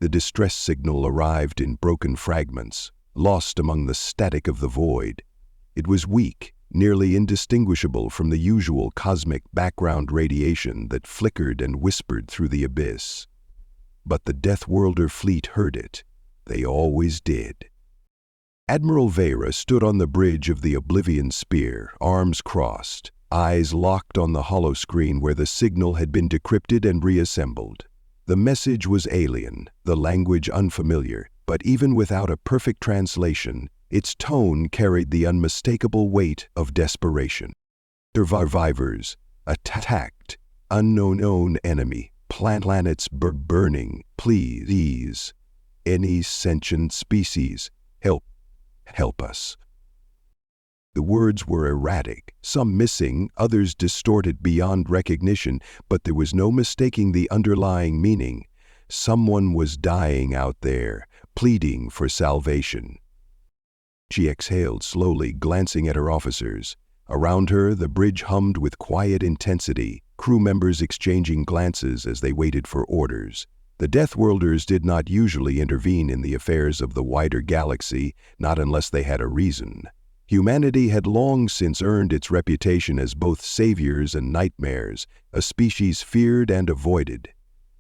The distress signal arrived in broken fragments, lost among the static of the void. It was weak, nearly indistinguishable from the usual cosmic background radiation that flickered and whispered through the abyss. But the Deathworlder fleet heard it. They always did. Admiral Vera stood on the bridge of the Oblivion Spear, arms crossed, eyes locked on the holoscreen where the signal had been decrypted and reassembled. The message was alien, the language unfamiliar, but even without a perfect translation, its tone carried the unmistakable weight of desperation. Survivors, attacked, unknown enemy, planets burning, please. Any sentient species, help us. The words were erratic, some missing, others distorted beyond recognition, but there was no mistaking the underlying meaning. Someone was dying out there, pleading for salvation. She exhaled slowly, glancing at her officers. Around her, the bridge hummed with quiet intensity, crew members exchanging glances as they waited for orders. The Deathworlders did not usually intervene in the affairs of the wider galaxy, not unless they had a reason. Humanity had long since earned its reputation as both saviors and nightmares, a species feared and avoided.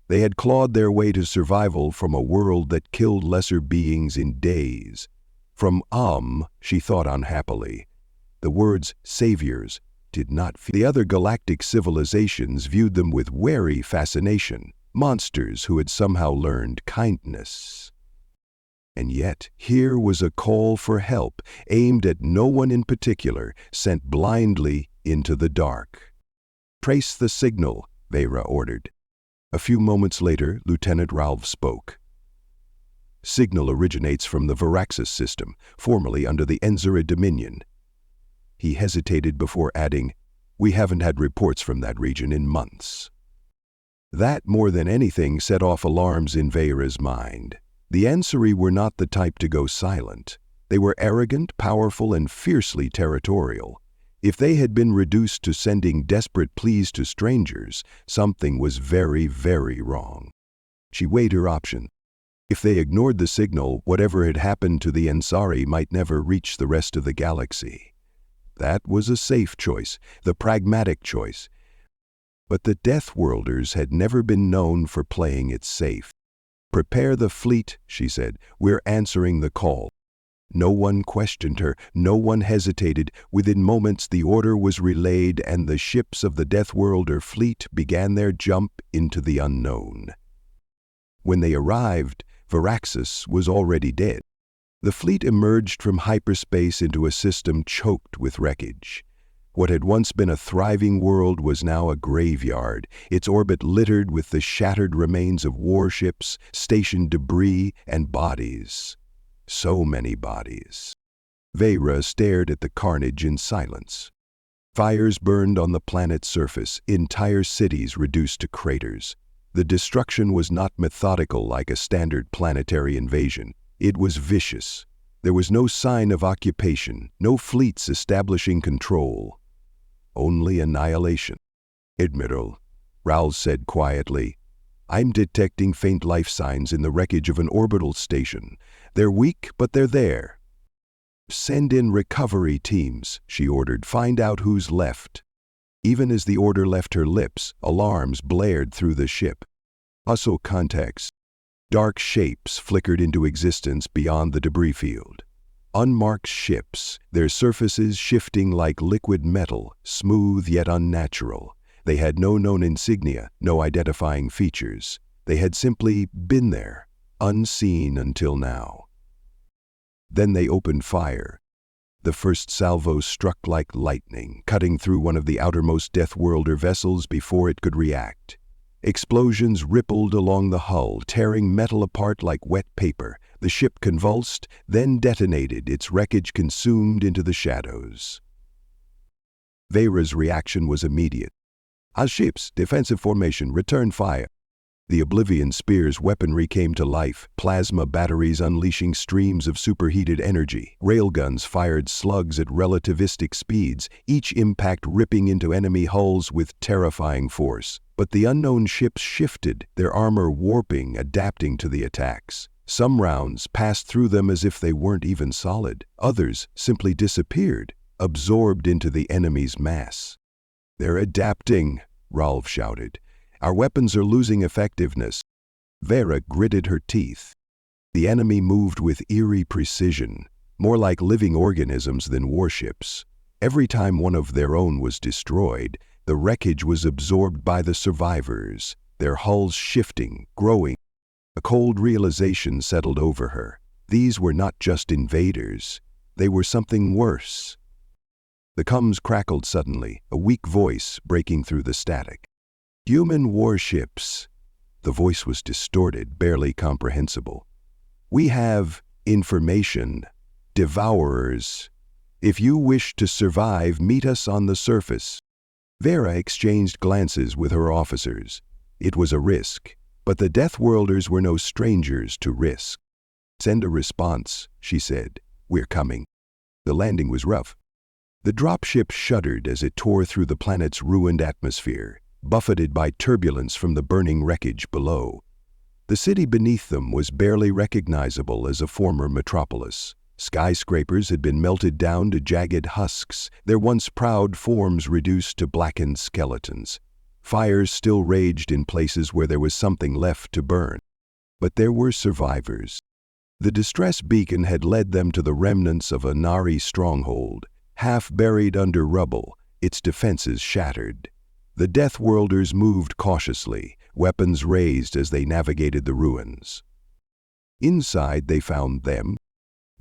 They had clawed their way to survival from a world that killed lesser beings in days. From she thought unhappily. The words saviors did not fit. The other galactic civilizations viewed them with wary fascination, monsters who had somehow learned kindness. And yet, here was a call for help, aimed at no one in particular, sent blindly into the dark. "Trace the signal," Vera ordered. A few moments later, Lieutenant Ralph spoke. "Signal originates from the Veraxis system, formerly under the Enzira Dominion." He hesitated before adding, "We haven't had reports from that region in months." That, more than anything, set off alarms in Vera's mind. The Ansari were not the type to go silent. They were arrogant, powerful, and fiercely territorial. If they had been reduced to sending desperate pleas to strangers, something was very, very wrong. She weighed her option. If they ignored the signal, whatever had happened to the Ansari might never reach the rest of the galaxy. That was a safe choice, the pragmatic choice. But the Deathworlders had never been known for playing it safe. "Prepare the fleet," she said. "We're answering the call." No one questioned her, no one hesitated. Within moments the order was relayed and the ships of the Deathworlder fleet began their jump into the unknown. When they arrived, Veraxis was already dead. The fleet emerged from hyperspace into a system choked with wreckage. What had once been a thriving world was now a graveyard, its orbit littered with the shattered remains of warships, station debris, and bodies. So many bodies. Vera stared at the carnage in silence. Fires burned on the planet's surface, entire cities reduced to craters. The destruction was not methodical like a standard planetary invasion. It was vicious. There was no sign of occupation, no fleets establishing control. Only annihilation. "Admiral," Raoul said quietly, "I'm detecting faint life signs in the wreckage of an orbital station. They're weak, but they're there." "Send in recovery teams," she ordered. "Find out who's left." Even as the order left her lips, alarms blared through the ship. Also contacts. Dark shapes flickered into existence beyond the debris field. Unmarked ships, their surfaces shifting like liquid metal, smooth yet unnatural. They had no known insignia, no identifying features. They had simply been there, unseen until now. Then they opened fire. The first salvo struck like lightning, cutting through one of the outermost Deathworlder vessels before it could react. Explosions rippled along the hull, tearing metal apart like wet paper. The ship convulsed, then detonated, its wreckage consumed into the shadows. Vera's reaction was immediate. "Our ships, defensive formation, return fire." The Oblivion Spear's weaponry came to life, plasma batteries unleashing streams of superheated energy. Railguns fired slugs at relativistic speeds, each impact ripping into enemy hulls with terrifying force. But the unknown ships shifted, their armor warping, adapting to the attacks. Some rounds passed through them as if they weren't even solid. Others simply disappeared, absorbed into the enemy's mass. "They're adapting," Rolf shouted. "Our weapons are losing effectiveness." Vera gritted her teeth. The enemy moved with eerie precision, more like living organisms than warships. Every time one of their own was destroyed, the wreckage was absorbed by the survivors, their hulls shifting, growing. A cold realization settled over her. These were not just invaders. They were something worse. The comms crackled suddenly, a weak voice breaking through the static. "Human warships." The voice was distorted, barely comprehensible. "We have information. Devourers. If you wish to survive, meet us on the surface." Vera exchanged glances with her officers. It was a risk, but the Deathworlders were no strangers to risk. "Send a response," she said. "We're coming." The landing was rough. The dropship shuddered as it tore through the planet's ruined atmosphere, buffeted by turbulence from the burning wreckage below. The city beneath them was barely recognizable as a former metropolis. Skyscrapers had been melted down to jagged husks, their once proud forms reduced to blackened skeletons. Fires still raged in places where there was something left to burn. But there were survivors. The distress beacon had led them to the remnants of a Nari stronghold, half buried under rubble, its defenses shattered. The Deathworlders moved cautiously, weapons raised as they navigated the ruins. Inside they found them.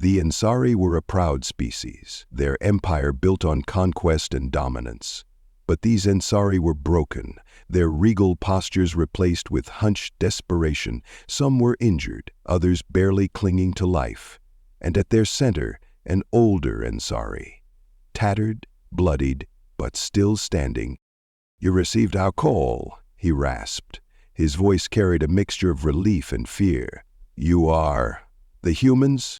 The Ansari were a proud species, their empire built on conquest and dominance. But these Ansari were broken, their regal postures replaced with hunched desperation. Some were injured, others barely clinging to life. And at their center, an older Ansari. Tattered, bloodied, but still standing. "You received our call," he rasped. His voice carried a mixture of relief and fear. "You are the humans?"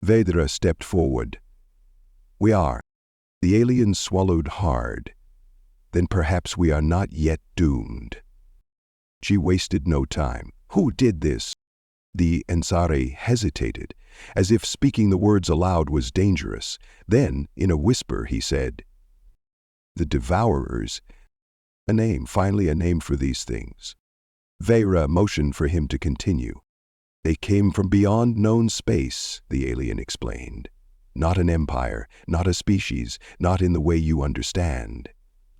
Vedra stepped forward. "We are." The alien swallowed hard. "Then perhaps we are not yet doomed." She wasted no time. "Who did this?" The Ansari hesitated, as if speaking the words aloud was dangerous. Then, in a whisper, he said, "The Devourers." A name, finally a name for these things. Vera motioned for him to continue. "They came from beyond known space," the alien explained. "Not an empire, not a species, not in the way you understand.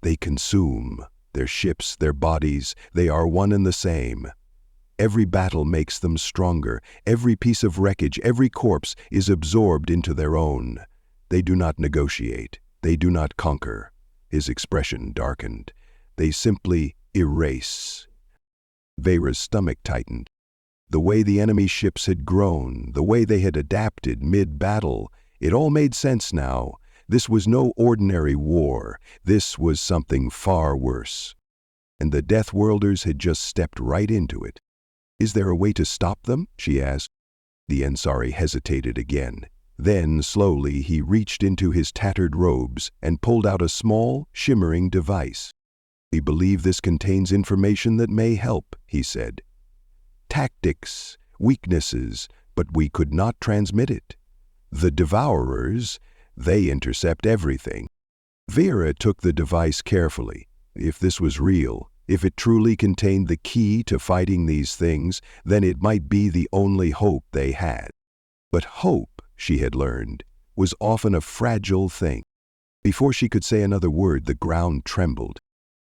They consume, their ships, their bodies, they are one and the same. Every battle makes them stronger, every piece of wreckage, every corpse is absorbed into their own. They do not negotiate, they do not conquer." His expression darkened. "They simply erase." Vera's stomach tightened. The way the enemy ships had grown, the way they had adapted mid-battle, it all made sense now. This was no ordinary war. This was something far worse. And the Deathworlders had just stepped right into it. "Is there a way to stop them?" she asked. The Ansari hesitated again. Then, slowly, he reached into his tattered robes and pulled out a small, shimmering device. "We believe this contains information that may help," he said. "Tactics, weaknesses, but we could not transmit it. The Devourers, they intercept everything." Vera took the device carefully. If this was real, if it truly contained the key to fighting these things, then it might be the only hope they had. But hope, she had learned, was often a fragile thing. Before she could say another word, the ground trembled.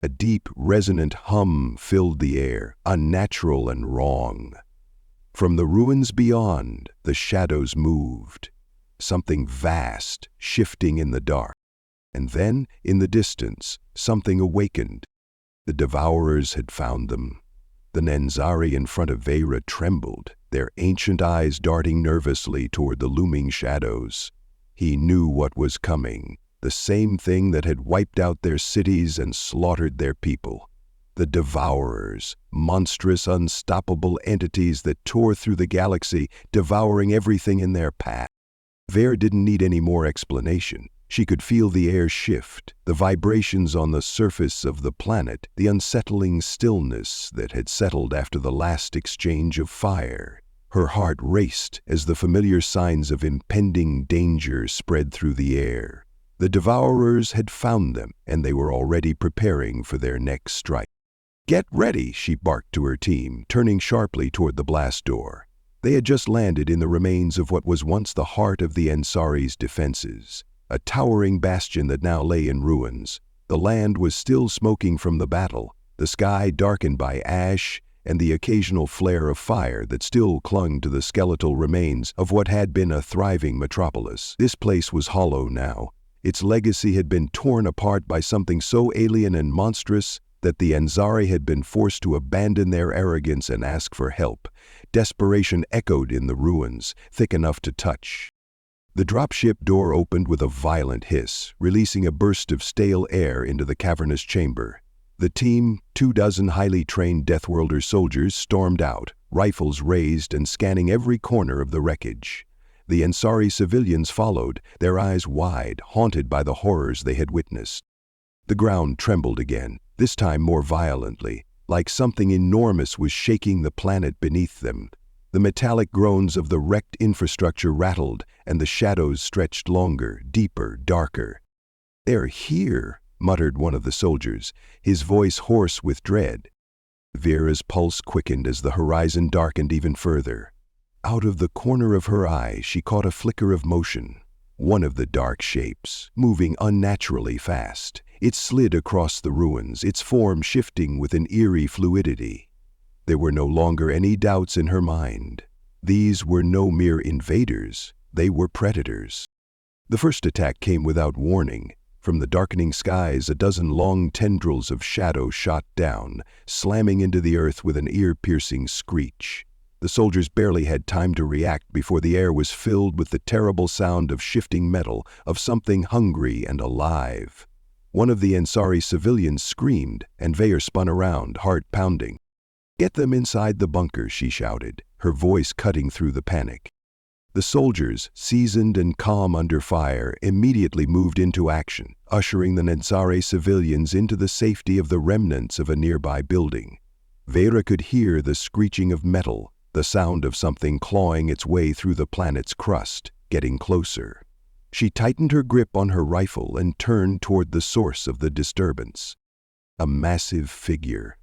A deep, resonant hum filled the air, unnatural and wrong. From the ruins beyond, the shadows moved. Something vast, shifting in the dark. And then, in the distance, something awakened. The Devourers had found them. The Nenzari in front of Vera trembled, their ancient eyes darting nervously toward the looming shadows. He knew what was coming. The same thing that had wiped out their cities and slaughtered their people. The Devourers, monstrous, unstoppable entities that tore through the galaxy, devouring everything in their path. Vera didn't need any more explanation. She could feel the air shift, the vibrations on the surface of the planet, the unsettling stillness that had settled after the last exchange of fire. Her heart raced as the familiar signs of impending danger spread through the air. The Devourers had found them, and they were already preparing for their next strike. "Get ready," she barked to her team, turning sharply toward the blast door. They had just landed in the remains of what was once the heart of the Ansari's defenses, a towering bastion that now lay in ruins. The land was still smoking from the battle, the sky darkened by ash and the occasional flare of fire that still clung to the skeletal remains of what had been a thriving metropolis. This place was hollow now. Its legacy had been torn apart by something so alien and monstrous that the Ansari had been forced to abandon their arrogance and ask for help. Desperation echoed in the ruins, thick enough to touch. The dropship door opened with a violent hiss, releasing a burst of stale air into the cavernous chamber. The team, 24 highly trained Deathworlder soldiers, stormed out, rifles raised and scanning every corner of the wreckage. The Ansari civilians followed, their eyes wide, haunted by the horrors they had witnessed. The ground trembled again, this time more violently, like something enormous was shaking the planet beneath them. The metallic groans of the wrecked infrastructure rattled, and the shadows stretched longer, deeper, darker. "They're here," muttered one of the soldiers, his voice hoarse with dread. Vera's pulse quickened as the horizon darkened even further. Out of the corner of her eye, she caught a flicker of motion. One of the dark shapes, moving unnaturally fast. It slid across the ruins, its form shifting with an eerie fluidity. There were no longer any doubts in her mind. These were no mere invaders, they were predators. The first attack came without warning. From the darkening skies, a dozen long tendrils of shadow shot down, slamming into the earth with an ear-piercing screech. The soldiers barely had time to react before the air was filled with the terrible sound of shifting metal, of something hungry and alive. One of the Ansari civilians screamed, and Veer spun around, heart pounding. "Get them inside the bunker," she shouted, her voice cutting through the panic. The soldiers, seasoned and calm under fire, immediately moved into action, ushering the Ansari civilians into the safety of the remnants of a nearby building. Vera could hear the screeching of metal, the sound of something clawing its way through the planet's crust, getting closer. She tightened her grip on her rifle and turned toward the source of the disturbance. A massive figure.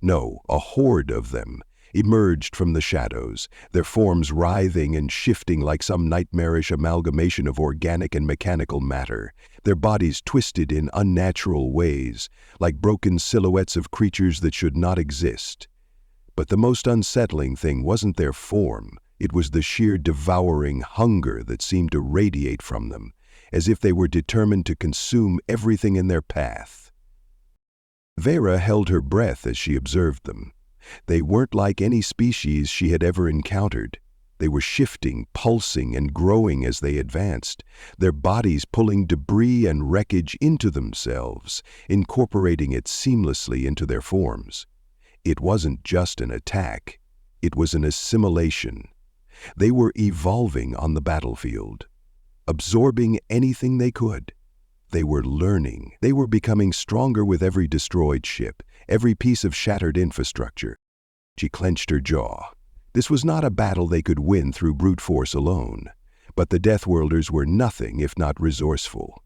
No, a horde of them, emerged from the shadows, their forms writhing and shifting like some nightmarish amalgamation of organic and mechanical matter, their bodies twisted in unnatural ways, like broken silhouettes of creatures that should not exist. But the most unsettling thing wasn't their form, it was the sheer devouring hunger that seemed to radiate from them, as if they were determined to consume everything in their path. Vera held her breath as she observed them. They weren't like any species she had ever encountered. They were shifting, pulsing, and growing as they advanced, their bodies pulling debris and wreckage into themselves, incorporating it seamlessly into their forms. It wasn't just an attack, it was an assimilation. They were evolving on the battlefield, absorbing anything they could. They were learning. They were becoming stronger with every destroyed ship, every piece of shattered infrastructure. She clenched her jaw. This was not a battle they could win through brute force alone, but the Deathworlders were nothing if not resourceful.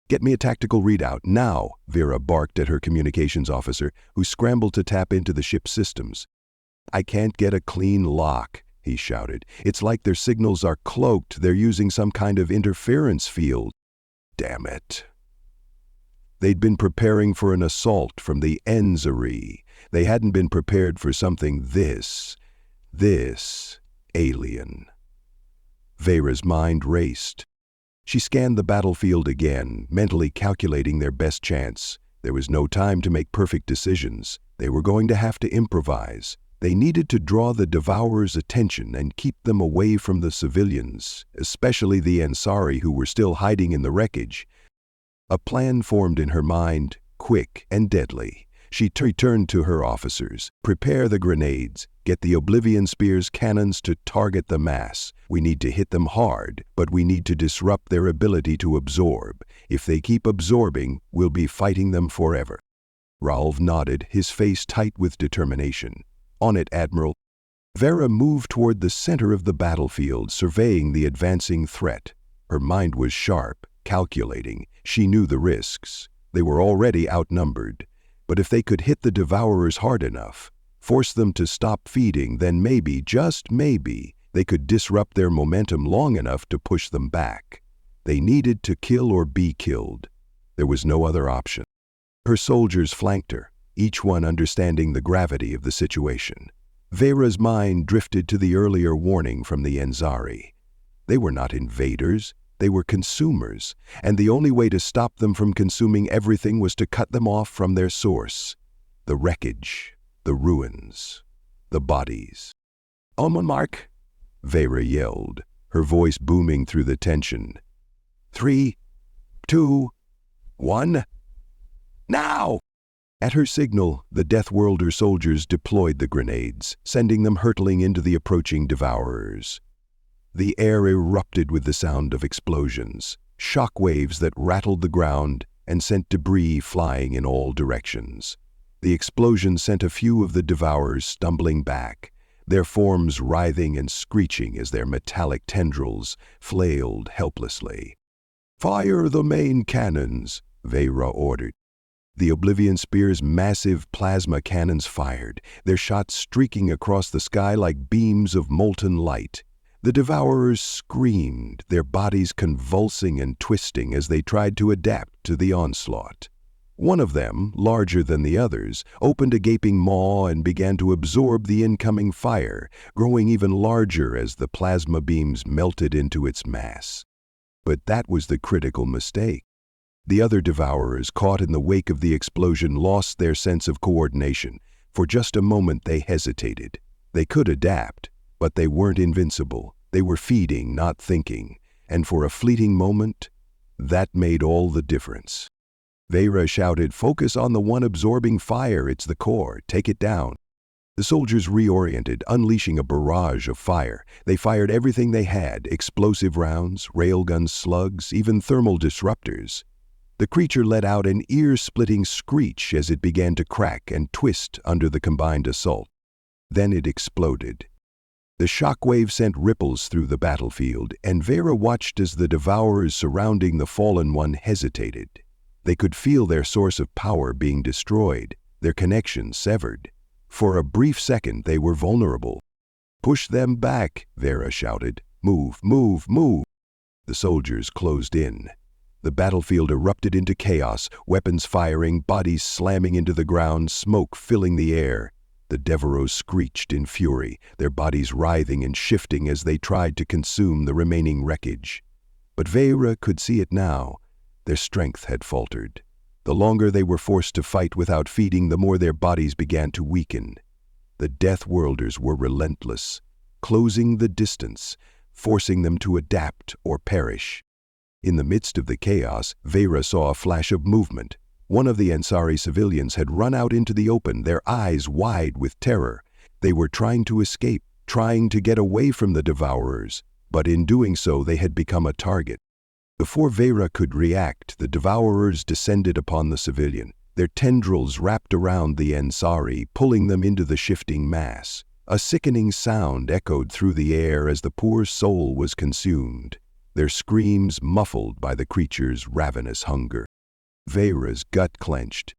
"Get me a tactical readout, now," Vera barked at her communications officer, who scrambled to tap into the ship's systems. "I can't get a clean lock," he shouted. "It's like their signals are cloaked, they're using some kind of interference field." Damn it. They'd been preparing for an assault from the Ansari. They hadn't been prepared for something this alien. Vera's mind raced. She scanned the battlefield again, mentally calculating their best chance. There was no time to make perfect decisions. They were going to have to improvise. They needed to draw the Devourers' attention and keep them away from the civilians, especially the Ansari who were still hiding in the wreckage. A plan formed in her mind, quick and deadly. She turned to her officers. "Prepare the grenades. Get the Oblivion Spear's cannons to target the mass. We need to hit them hard, but we need to disrupt their ability to absorb. If they keep absorbing, we'll be fighting them forever." Raoul nodded, his face tight with determination. "On it, Admiral." Vera moved toward the center of the battlefield, surveying the advancing threat. Her mind was sharp, calculating. She knew the risks. They were already outnumbered. But if they could hit the Devourers hard enough, force them to stop feeding, then maybe, just maybe, they could disrupt their momentum long enough to push them back. They needed to kill or be killed. There was no other option. Her soldiers flanked her, each one understanding the gravity of the situation. Vera's mind drifted to the earlier warning from the Enzari. They were not invaders, they were consumers, and the only way to stop them from consuming everything was to cut them off from their source. The wreckage, the ruins, the bodies. "On my mark," Vera yelled, her voice booming through the tension. 3, 2, 1, now! At her signal, the Deathworlder soldiers deployed the grenades, sending them hurtling into the approaching Devourers. The air erupted with the sound of explosions, shock waves that rattled the ground and sent debris flying in all directions. The explosion sent a few of the Devourers stumbling back, their forms writhing and screeching as their metallic tendrils flailed helplessly. "Fire the main cannons," Vera ordered. The Oblivion Spear's massive plasma cannons fired, their shots streaking across the sky like beams of molten light. The Devourers screamed, their bodies convulsing and twisting as they tried to adapt to the onslaught. One of them, larger than the others, opened a gaping maw and began to absorb the incoming fire, growing even larger as the plasma beams melted into its mass. But that was the critical mistake. The other Devourers, caught in the wake of the explosion, lost their sense of coordination. For just a moment they hesitated. They could adapt, but they weren't invincible. They were feeding, not thinking. And for a fleeting moment, that made all the difference. Vera shouted, "Focus on the one absorbing fire, it's the core, take it down." The soldiers reoriented, unleashing a barrage of fire. They fired everything they had, explosive rounds, railgun slugs, even thermal disruptors. The creature let out an ear-splitting screech as it began to crack and twist under the combined assault. Then it exploded. The shockwave sent ripples through the battlefield, and Vera watched as the Devourers surrounding the fallen one hesitated. They could feel their source of power being destroyed, their connection severed. For a brief second they were vulnerable. "Push them back," Vera shouted. "Move, move, move." The soldiers closed in. The battlefield erupted into chaos, weapons firing, bodies slamming into the ground, smoke filling the air. The Devourers screeched in fury, their bodies writhing and shifting as they tried to consume the remaining wreckage. But Vera could see it now. Their strength had faltered. The longer they were forced to fight without feeding, the more their bodies began to weaken. The Deathworlders were relentless, closing the distance, forcing them to adapt or perish. In the midst of the chaos, Vera saw a flash of movement. One of the Ansari civilians had run out into the open, their eyes wide with terror. They were trying to escape, trying to get away from the Devourers, but in doing so they had become a target. Before Vera could react, the Devourers descended upon the civilian, their tendrils wrapped around the Ansari, pulling them into the shifting mass. A sickening sound echoed through the air as the poor soul was consumed, their screams muffled by the creature's ravenous hunger. Vera's gut clenched.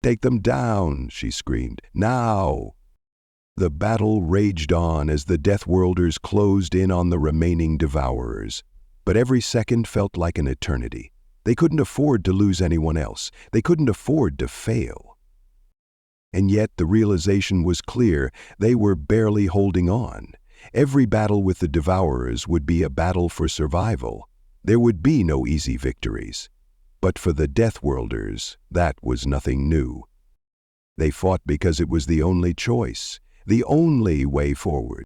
"Take them down," she screamed. "Now!" The battle raged on as the Deathworlders closed in on the remaining Devourers. But every second felt like an eternity. They couldn't afford to lose anyone else. They couldn't afford to fail. And yet the realization was clear. They were barely holding on. Every battle with the Devourers would be a battle for survival. There would be no easy victories. But for the Deathworlders, that was nothing new. They fought because it was the only choice, the only way forward.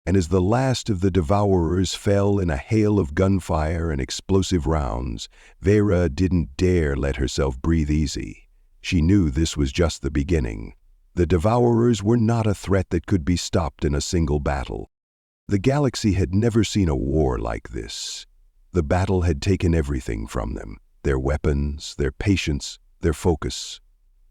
And as the last of the Devourers fell in a hail of gunfire and explosive rounds, Vera didn't dare let herself breathe easy. She knew this was just the beginning. The Devourers were not a threat that could be stopped in a single battle. The galaxy had never seen a war like this. The battle had taken everything from them, their weapons, their patience, their focus.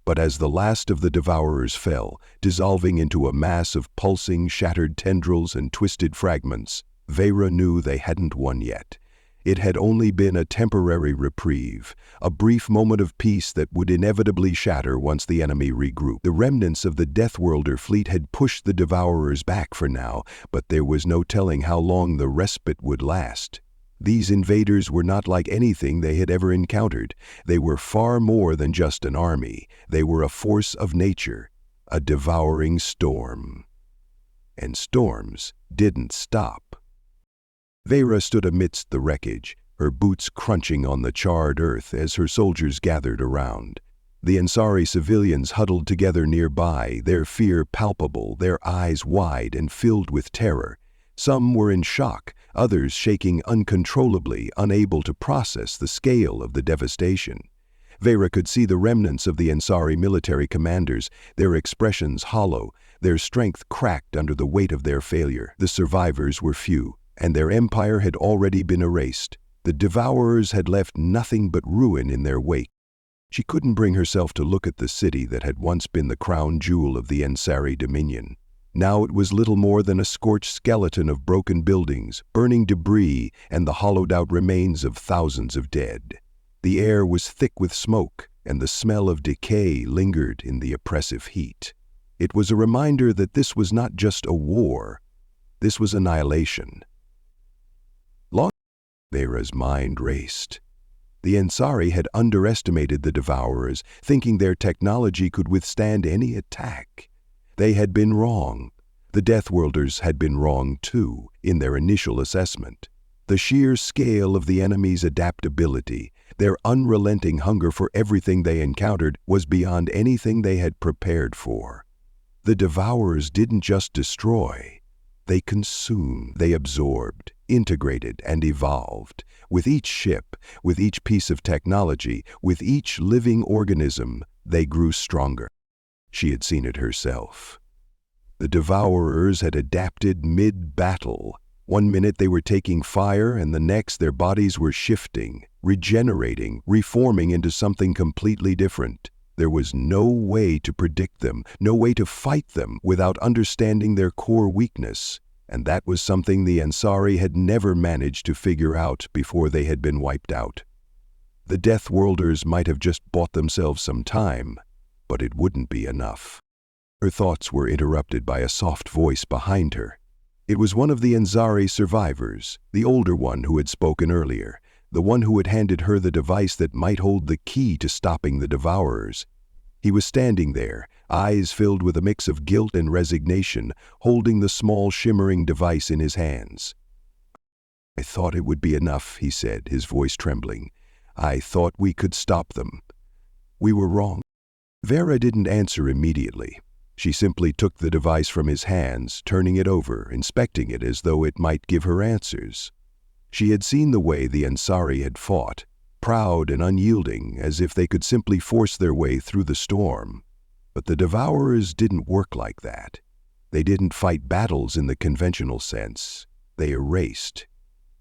But as the last of the Devourers fell, dissolving into a mass of pulsing, shattered tendrils and twisted fragments, Vera knew they hadn't won yet. It had only been a temporary reprieve, a brief moment of peace that would inevitably shatter once the enemy regrouped. The remnants of the Deathworlder fleet had pushed the Devourers back for now, but there was no telling how long the respite would last. These invaders were not like anything they had ever encountered. They were far more than just an army. They were a force of nature, a devouring storm. And storms didn't stop. Vera stood amidst the wreckage, her boots crunching on the charred earth as her soldiers gathered around. The Ansari civilians huddled together nearby, their fear palpable, their eyes wide and filled with terror. Some were in shock, others shaking uncontrollably, unable to process the scale of the devastation. Vera could see the remnants of the Ansari military commanders, their expressions hollow, their strength cracked under the weight of their failure. The survivors were few, and their empire had already been erased. The Devourers had left nothing but ruin in their wake. She couldn't bring herself to look at the city that had once been the crown jewel of the Ansari dominion. Now it was little more than a scorched skeleton of broken buildings, burning debris, and the hollowed-out remains of thousands of dead. The air was thick with smoke, and the smell of decay lingered in the oppressive heat. It was a reminder that this was not just a war. This was annihilation. Vera's mind raced. The Ansari had underestimated the Devourers, thinking their technology could withstand any attack. They had been wrong. The Deathworlders had been wrong too, in their initial assessment. The sheer scale of the enemy's adaptability, their unrelenting hunger for everything they encountered, was beyond anything they had prepared for. The Devourers didn't just destroy. They consumed, they absorbed, integrated, and evolved. With each ship, with each piece of technology, with each living organism, they grew stronger. She had seen it herself. The Devourers had adapted mid-battle. One minute they were taking fire, and the next their bodies were shifting, regenerating, reforming into something completely different. There was no way to predict them, no way to fight them without understanding their core weakness, and that was something the Ansari had never managed to figure out before they had been wiped out. The Deathworlders might have just bought themselves some time, but it wouldn't be enough. Her thoughts were interrupted by a soft voice behind her. It was one of the Ansari survivors, the older one who had spoken earlier, the one who had handed her the device that might hold the key to stopping the Devourers. He was standing there, eyes filled with a mix of guilt and resignation, holding the small shimmering device in his hands. "I thought it would be enough," he said, his voice trembling. "I thought we could stop them. We were wrong." Vera didn't answer immediately. She simply took the device from his hands, turning it over, inspecting it as though it might give her answers. She had seen the way the Ansari had fought, proud and unyielding, as if they could simply force their way through the storm. But the Devourers didn't work like that. They didn't fight battles in the conventional sense. They erased,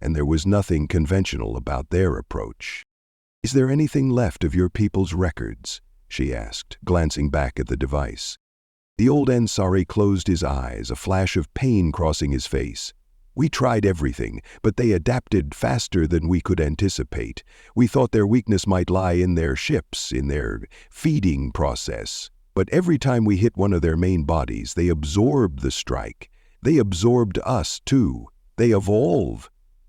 and there was nothing conventional about their approach. "Is there anything left of your people's records?" she asked, glancing back at the device. The old Ansari closed his eyes, a flash of pain crossing his face. "We tried everything, but they adapted faster than we could anticipate. We thought their weakness might lie in their ships, in their feeding process. But every time we hit one of their main bodies, they absorbed the strike. They absorbed us, too. They evolve."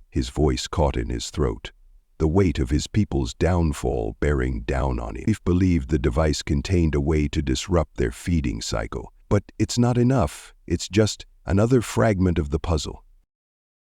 His voice caught in his throat, the weight of his people's downfall bearing down on him. He believed the device contained a way to disrupt their feeding cycle. But it's not enough. It's just another fragment of the puzzle.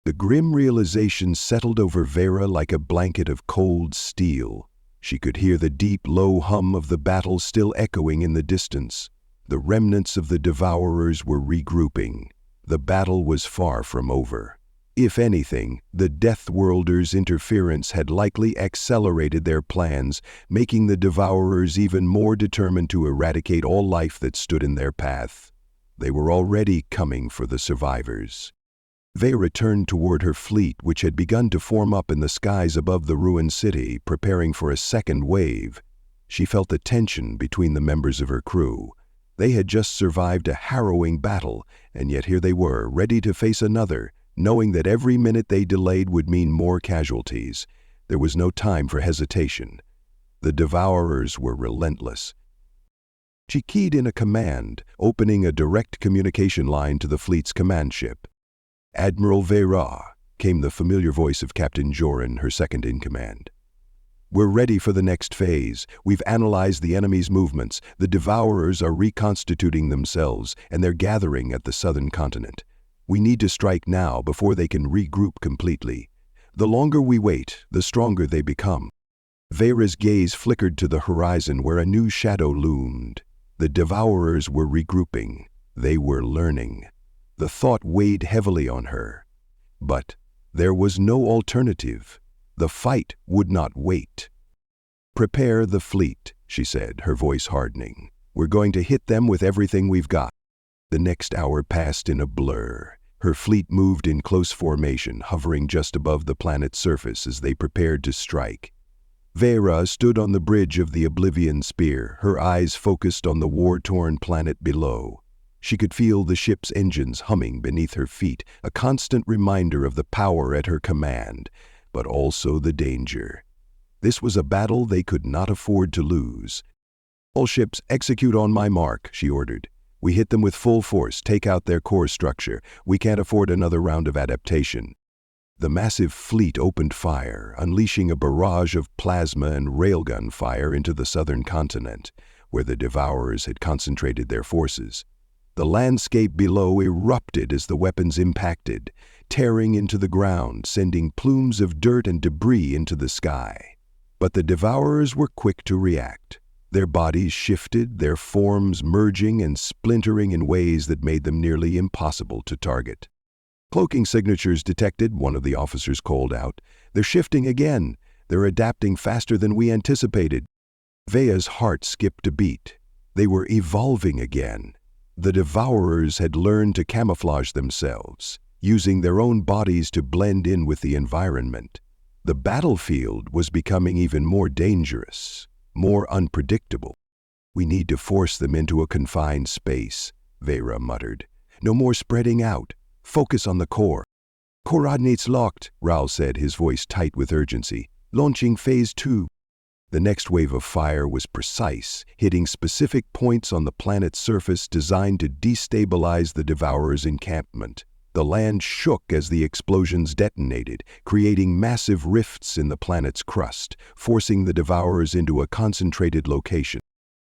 The grim realization settled over Vera like a blanket of cold steel. She could hear the deep, low hum of the battle still echoing in the distance. The remnants of the Devourers were regrouping. The battle was far from over. If anything, the Deathworlders' interference had likely accelerated their plans, making the Devourers even more determined to eradicate all life that stood in their path. They were already coming for the survivors. Vera turned toward her fleet, which had begun to form up in the skies above the ruined city, preparing for a second wave. She felt the tension between the members of her crew. They had just survived a harrowing battle, and yet here they were, ready to face another, knowing that every minute they delayed would mean more casualties. There was no time for hesitation. The Devourers were relentless. She keyed in a command, opening a direct communication line to the fleet's command ship. "Admiral Vera," came the familiar voice of Captain Joran, her second-in-command. "We're ready for the next phase. We've analyzed the enemy's movements. The Devourers are reconstituting themselves, and they're gathering at the southern continent. We need to strike now before they can regroup completely. The longer we wait, the stronger they become." Vera's gaze flickered to the horizon where a new shadow loomed. The Devourers were regrouping. They were learning. The thought weighed heavily on her. But there was no alternative. The fight would not wait. "Prepare the fleet," she said, her voice hardening. "We're going to hit them with everything we've got." The next hour passed in a blur. Her fleet moved in close formation, hovering just above the planet's surface as they prepared to strike. Vera stood on the bridge of the Oblivion Spear, her eyes focused on the war-torn planet below. She could feel the ship's engines humming beneath her feet, a constant reminder of the power at her command, but also the danger. This was a battle they could not afford to lose. "All ships, execute on my mark," she ordered. "We hit them with full force, take out their core structure. We can't afford another round of adaptation." The massive fleet opened fire, unleashing a barrage of plasma and railgun fire into the southern continent, where the Devourers had concentrated their forces. The landscape below erupted as the weapons impacted, tearing into the ground, sending plumes of dirt and debris into the sky. But the Devourers were quick to react. Their bodies shifted, their forms merging and splintering in ways that made them nearly impossible to target. "Cloaking signatures detected," one of the officers called out. "They're shifting again. They're adapting faster than we anticipated." Vea's heart skipped a beat. They were evolving again. The Devourers had learned to camouflage themselves, using their own bodies to blend in with the environment. The battlefield was becoming even more dangerous, more unpredictable. "We need to force them into a confined space," Vera muttered. "No more spreading out. Focus on the core." "Coordinates locked," Raul said, his voice tight with urgency. "Launching Phase 2. The next wave of fire was precise, hitting specific points on the planet's surface designed to destabilize the Devourers' encampment. The land shook as the explosions detonated, creating massive rifts in the planet's crust, forcing the Devourers into a concentrated location.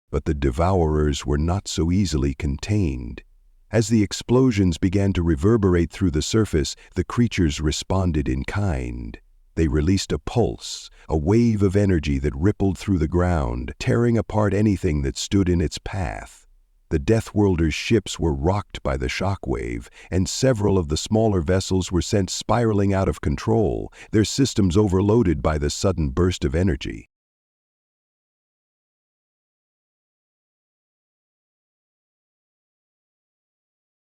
But the Devourers were not so easily contained. As the explosions began to reverberate through the surface, the creatures responded in kind. They released a pulse, a wave of energy that rippled through the ground, tearing apart anything that stood in its path. The Deathworlders' ships were rocked by the shock wave, and several of the smaller vessels were sent spiraling out of control, their systems overloaded by the sudden burst of energy.